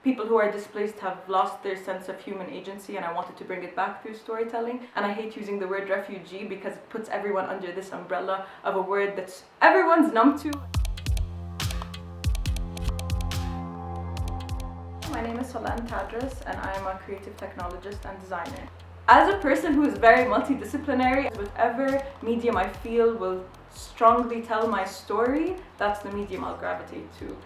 People who are displaced have lost their sense of human agency, and I wanted to bring it back through storytelling. And I hate using the word refugee because it puts everyone under this umbrella of a word that everyone's numb to. My name is Solenne Tadros, and I am a creative technologist and designer. As a person who is very multidisciplinary, whatever medium I feel will strongly tell my story, that's the medium I'll gravitate to.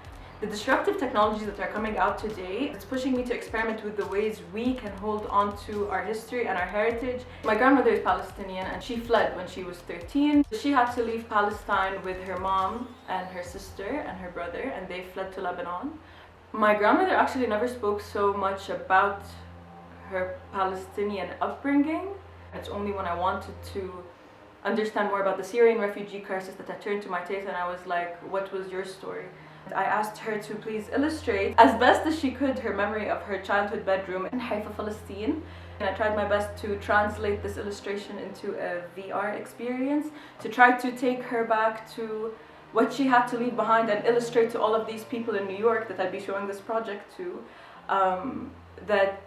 The disruptive technologies that are coming out today, it's pushing me to experiment with the ways we can hold on to our history and our heritage. My grandmother is Palestinian, and she fled when she was 13. She had to leave Palestine with her mom and her sister and her brother, and they fled to Lebanon. My grandmother actually never spoke so much about her Palestinian upbringing. It's only when I wanted to understand more about the Syrian refugee crisis that I turned to my teta and I was like, what was your story? I asked her to please illustrate as best as she could her memory of her childhood bedroom in Haifa, Palestine. And I tried my best to translate this illustration into a VR experience, to try to take her back to what she had to leave behind and illustrate to all of these people in New York that I'd be showing this project to, that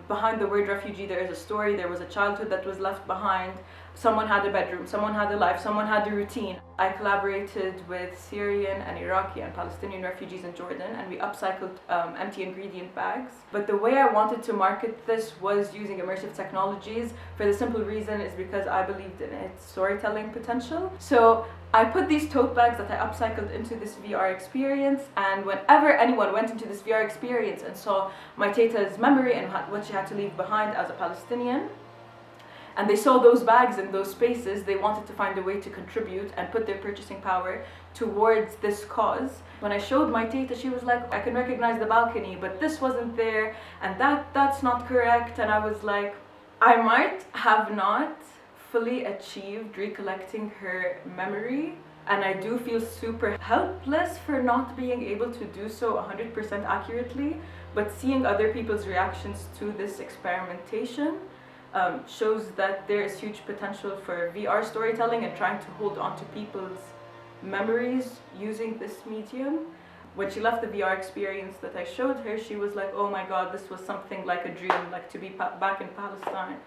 behind the word refugee there is a story, there was a childhood that was left behind. Someone had a bedroom, someone had a life, someone had a routine. I collaborated with Syrian and Iraqi and Palestinian refugees in Jordan, and we upcycled empty ingredient bags. But the way I wanted to market this was using immersive technologies for the simple reason is because I believed in its storytelling potential. So I put these tote bags that I upcycled into this VR experience, and whenever anyone went into this VR experience and saw my teta's memory and what she had to leave behind as a Palestinian, and they saw those bags in those spaces, they wanted to find a way to contribute and put their purchasing power towards this cause. When I showed my teta, she was like, I can recognize the balcony, but this wasn't there, and that's not correct. And I was like, I might have not fully achieved recollecting her memory, and I do feel super helpless for not being able to do so 100% accurately, but seeing other people's reactions to this experimentation shows that there is huge potential for VR storytelling and trying to hold on to people's memories using this medium. When she left the VR experience that I showed her, she was like, oh my god, this was something like a dream, like to be back in Palestine.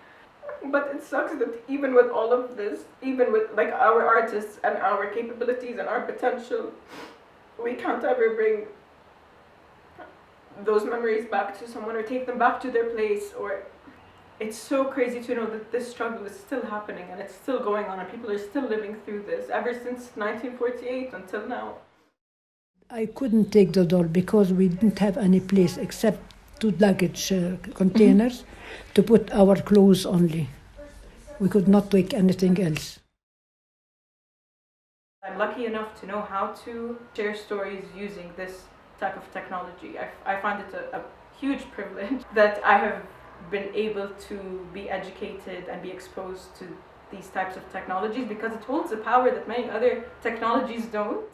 But it sucks that even with all of this, even with like our artists and our capabilities and our potential, we can't ever bring those memories back to someone or take them back to their place. Or it's so crazy to know that this struggle is still happening and it's still going on and people are still living through this ever since 1948 until now. I couldn't take the doll because we didn't have any place except two luggage containers to put our clothes only. We could not take anything else. I'm lucky enough to know how to share stories using this type of technology. I find it a huge privilege that I have been able to be educated and be exposed to these types of technologies because it holds a power that many other technologies don't.